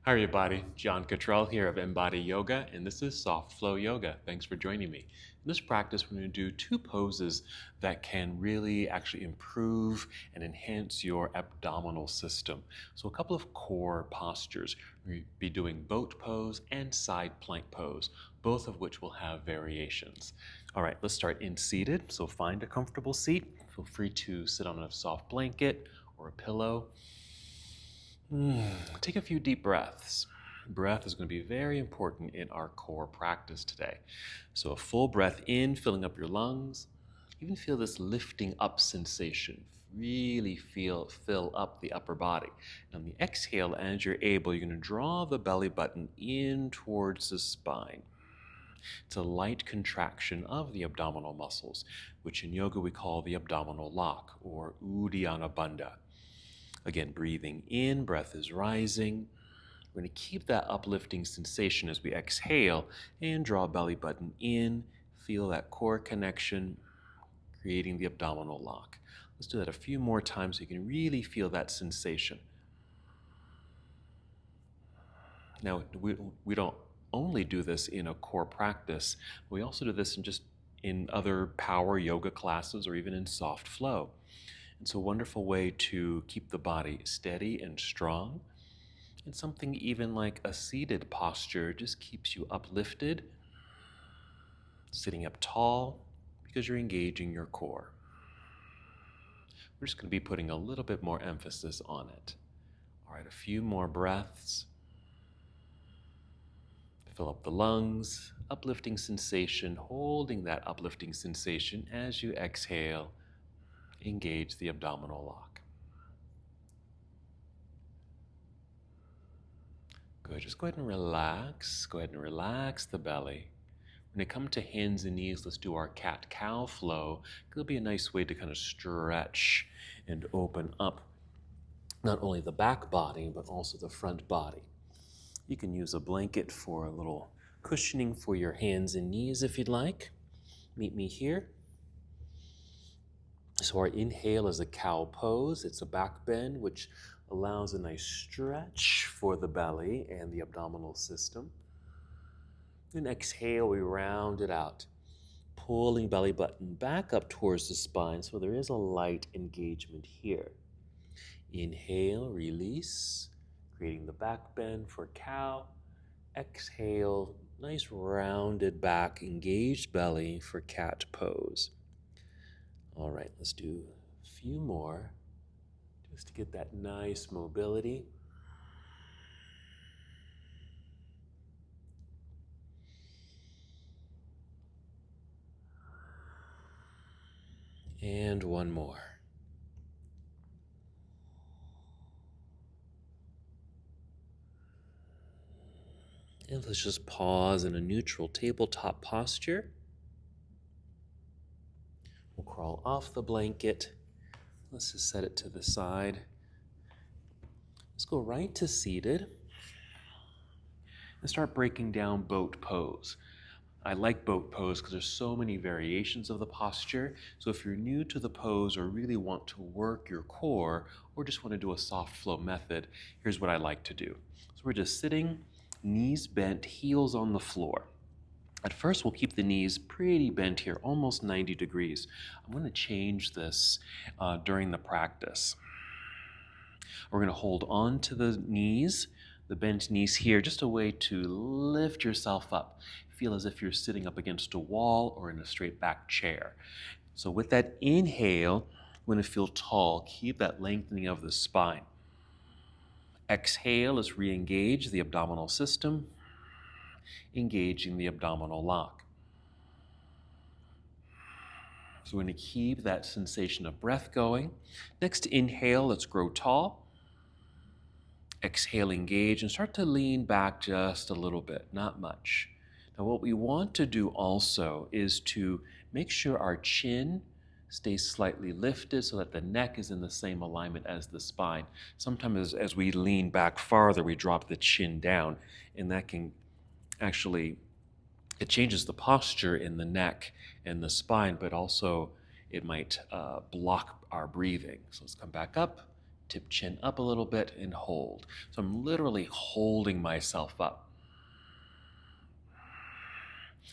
Hi everybody, John Cottrell here of MBODY Yoga, and this is Soft Flow Yoga. Thanks for joining me. In this practice, we're going to do two poses that can really actually improve and enhance your abdominal system. So a couple of core postures. We'll be doing boat pose and side plank pose, both of which will have variations. All right, let's start in seated. So find a comfortable seat. Feel free to sit on a soft blanket or a pillow. Take a few deep breaths. Breath is going to be very important in our core practice today. So a full breath in, filling up your lungs. Even feel this lifting up sensation. Really fill up the upper body. And on the exhale, as you're able, you're going to draw the belly button in towards the spine. It's a light contraction of the abdominal muscles, which in yoga we call the abdominal lock or Uddiyana Bandha. Again, breathing in, breath is rising. We're going to keep that uplifting sensation as we exhale and draw belly button in. Feel that core connection, creating the abdominal lock. Let's do that a few more times so you can really feel that sensation. Now, we don't only do this in a core practice. We also do this in other power yoga classes or even in soft flow. It's a wonderful way to keep the body steady and strong. And something even like a seated posture just keeps you uplifted, sitting up tall, because you're engaging your core. We're just going to be putting a little bit more emphasis on it. All right, a few more breaths. Fill up the lungs, uplifting sensation, holding that uplifting sensation as you exhale. Engage the abdominal lock. Good, just go ahead and relax. Go ahead and relax the belly. When it comes to hands and knees, let's do our cat-cow flow. It'll be a nice way to kind of stretch and open up not only the back body, but also the front body. You can use a blanket for a little cushioning for your hands and knees if you'd like. Meet me here. So our inhale is a cow pose. It's a back bend, which allows a nice stretch for the belly and the abdominal system. And exhale, we round it out, pulling belly button back up towards the spine, so there is a light engagement here. Inhale, release, creating the back bend for cow. Exhale, nice rounded back, engaged belly for cat pose. All right, let's do a few more just to get that nice mobility. And one more. And let's just pause in a neutral tabletop posture. We'll crawl off the blanket. Let's just set it to the side. Let's go right to seated and start breaking down boat pose. I like boat pose because there's so many variations of the posture. So if you're new to the pose or really want to work your core or just want to do a soft flow method, here's what I like to do. So we're just sitting, knees bent, heels on the floor. At first, we'll keep the knees pretty bent here, almost 90 degrees. I'm going to change this during the practice. We're going to hold on to the knees, the bent knees here, just a way to lift yourself up. Feel as if you're sitting up against a wall or in a straight back chair. So with that inhale, we're going to feel tall. Keep that lengthening of the spine. Exhale, let's re-engage the abdominal system, engaging the abdominal lock. So we're going to keep that sensation of breath going. Next inhale, let's grow tall. Exhale, engage, and start to lean back just a little bit, not much. Now what we want to do also is to make sure our chin stays slightly lifted so that the neck is in the same alignment as the spine. Sometimes as we lean back farther, we drop the chin down, and that can actually, it changes the posture in the neck and the spine, but also it might block our breathing. So let's come back up, Tip chin up a little bit and hold. So I'm literally holding myself up.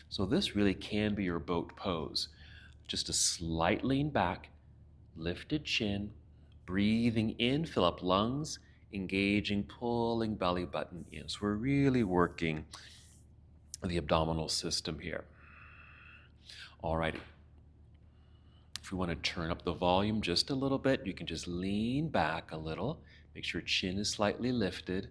So this really can be your boat pose. Just a slight lean back, lifted chin, breathing in, fill up lungs, engaging, pulling belly button in. So we're really working the abdominal system here. Alrighty. If we want to turn up the volume just a little bit, you can just lean back a little. Make sure chin is slightly lifted.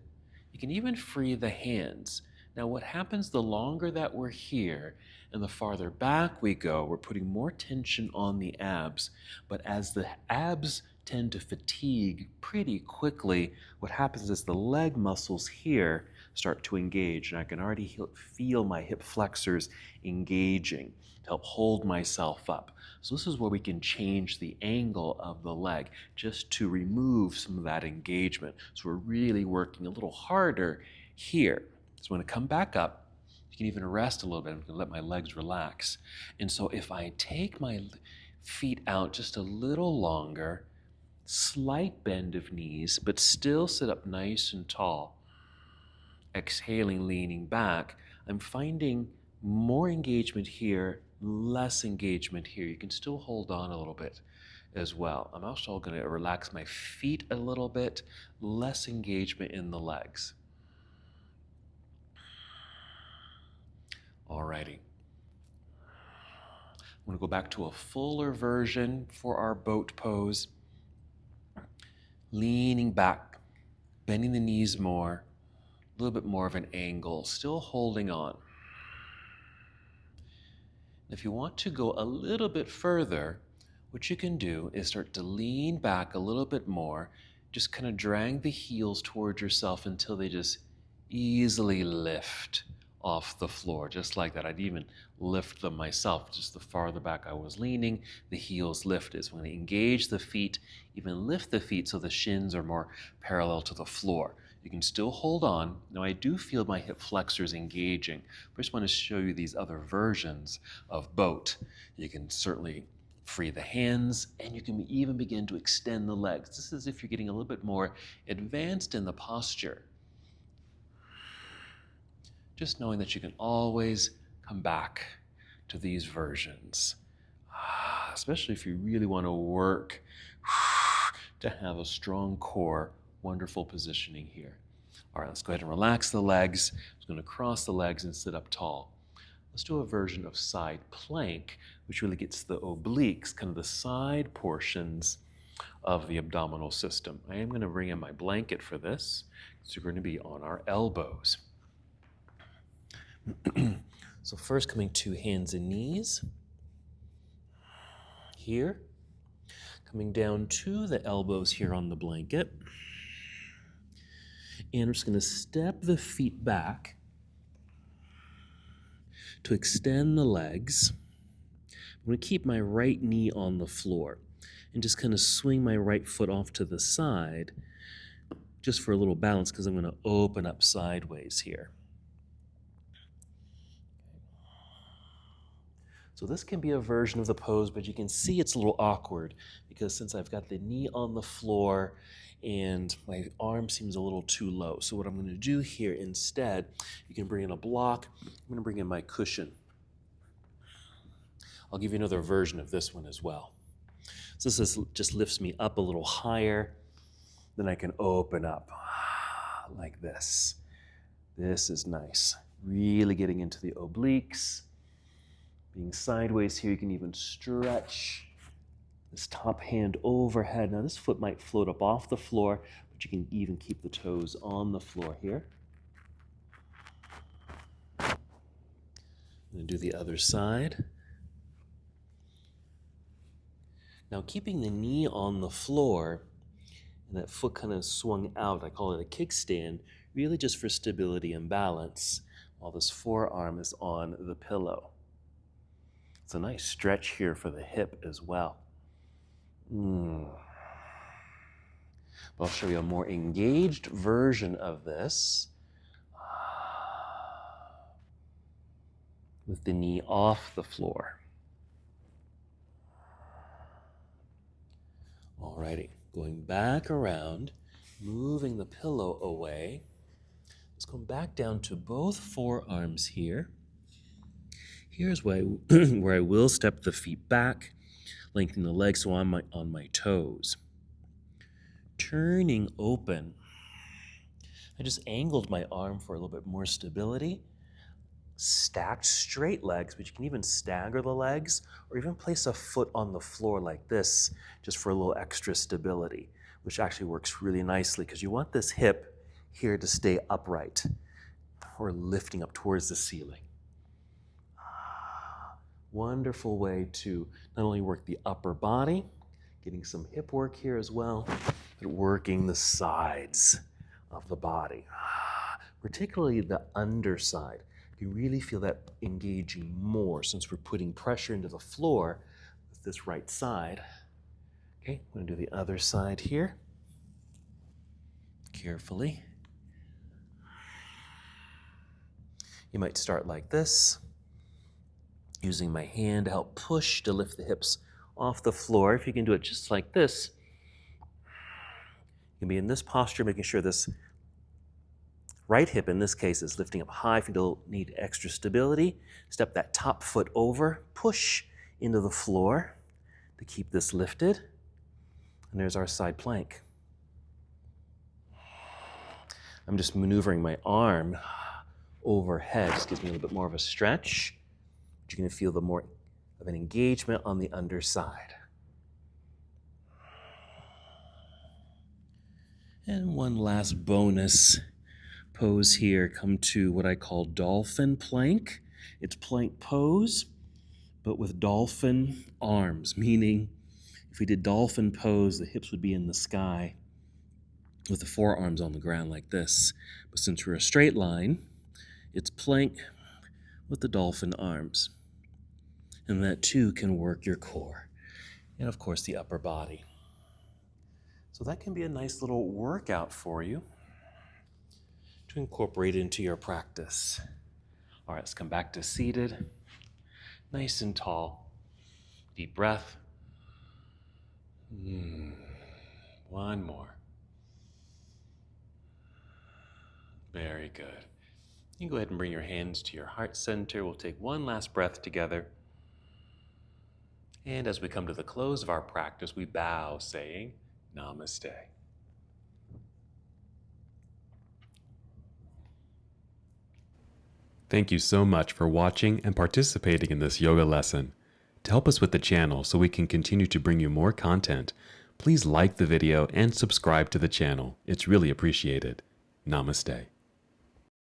You can even free the hands. Now what happens the longer that we're here and the farther back we go, we're putting more tension on the abs. But as the abs tend to fatigue pretty quickly, what happens is the leg muscles here start to engage, and I can already feel my hip flexors engaging to help hold myself up. So this is where we can change the angle of the leg just to remove some of that engagement. So we're really working a little harder here. So when I come back up, you can even rest a little bit. I'm going to let my legs relax. And so if I take my feet out just a little longer, slight bend of knees, but still sit up nice and tall. Exhaling, leaning back, I'm finding more engagement here, less engagement here. You can still hold on a little bit as well. I'm also going to relax my feet a little bit, less engagement in the legs. Alrighty. I'm going to go back to a fuller version for our boat pose. Leaning back, bending the knees more, a little bit more of an angle, still holding on. If you want to go a little bit further, what you can do is start to lean back a little bit more, just kind of drag the heels towards yourself until they just easily lift off the floor, just like that. I'd even lift them myself. Just the farther back I was leaning, the heels lifted. So I'm going to engage the feet, even lift the feet so the shins are more parallel to the floor. You can still hold on. Now I do feel my hip flexors engaging. But I just want to show you these other versions of boat. You can certainly free the hands, and you can even begin to extend the legs. This is as if you're getting a little bit more advanced in the posture. Just knowing that you can always come back to these versions, especially if you really want to work to have a strong core. Wonderful positioning here. All right, let's go ahead and relax the legs. I'm just going to cross the legs and sit up tall. Let's do a version of side plank, which really gets the obliques, kind of the side portions of the abdominal system. I am going to bring in my blanket for this. So we're going to be on our elbows. So first, coming to hands and knees. Here. Coming down to the elbows here on the blanket. And I'm just going to step the feet back to extend the legs. I'm going to keep my right knee on the floor and just kind of swing my right foot off to the side just for a little balance because I'm going to open up sideways here. So this can be a version of the pose, but you can see it's a little awkward because since I've got the knee on the floor and my arm seems a little too low. So what I'm going to do here instead, you can bring in a block. I'm going to bring in my cushion. I'll give you another version of this one as well. So this just lifts me up a little higher. Then I can open up like this. This is nice. Really getting into the obliques. Being sideways here, you can even stretch this top hand overhead. Now this foot might float up off the floor, but you can even keep the toes on the floor here. I'm going to do the other side. Now keeping the knee on the floor and that foot kind of swung out, I call it a kickstand, really just for stability and balance, while this forearm is on the pillow. It's a nice stretch here for the hip as well. But I'll show you a more engaged version of this with the knee off the floor. Alrighty. Going back around, moving the pillow away. Let's go back down to both forearms here. Here's where I will step the feet back, lengthen the legs so I'm on my toes. Turning open. I just angled my arm for a little bit more stability. Stacked straight legs, but you can even stagger the legs or even place a foot on the floor like this just for a little extra stability, which actually works really nicely because you want this hip here to stay upright or lifting up towards the ceiling. Wonderful way to not only work the upper body, getting some hip work here as well, but working the sides of the body, particularly the underside. You really feel that engaging more since we're putting pressure into the floor with this right side. Okay, I'm going to do the other side here. Carefully. You might start like this, using my hand to help push to lift the hips off the floor. If you can do it just like this, you can be in this posture, making sure this right hip, in this case, is lifting up high. If you need extra stability, step that top foot over, push into the floor to keep this lifted. And there's our side plank. I'm just maneuvering my arm overhead. Just gives me a little bit more of a stretch. You're going to feel the more of an engagement on the underside. And one last bonus pose here. Come to what I call dolphin plank. It's plank pose, but with dolphin arms, meaning if we did dolphin pose, the hips would be in the sky with the forearms on the ground like this. But since we're a straight line, it's plank with the dolphin arms. And that too can work your core and of course the upper body. So that can be a nice little workout for you to incorporate into your practice. All right, let's come back to seated, nice and tall. Deep breath. One more. Very good. You can go ahead and bring your hands to your heart center. We'll take one last breath together. And as we come to the close of our practice, we bow, saying, Namaste. Thank you so much for watching and participating in this yoga lesson. To help us with the channel so we can continue to bring you more content, please like the video and subscribe to the channel. It's really appreciated. Namaste.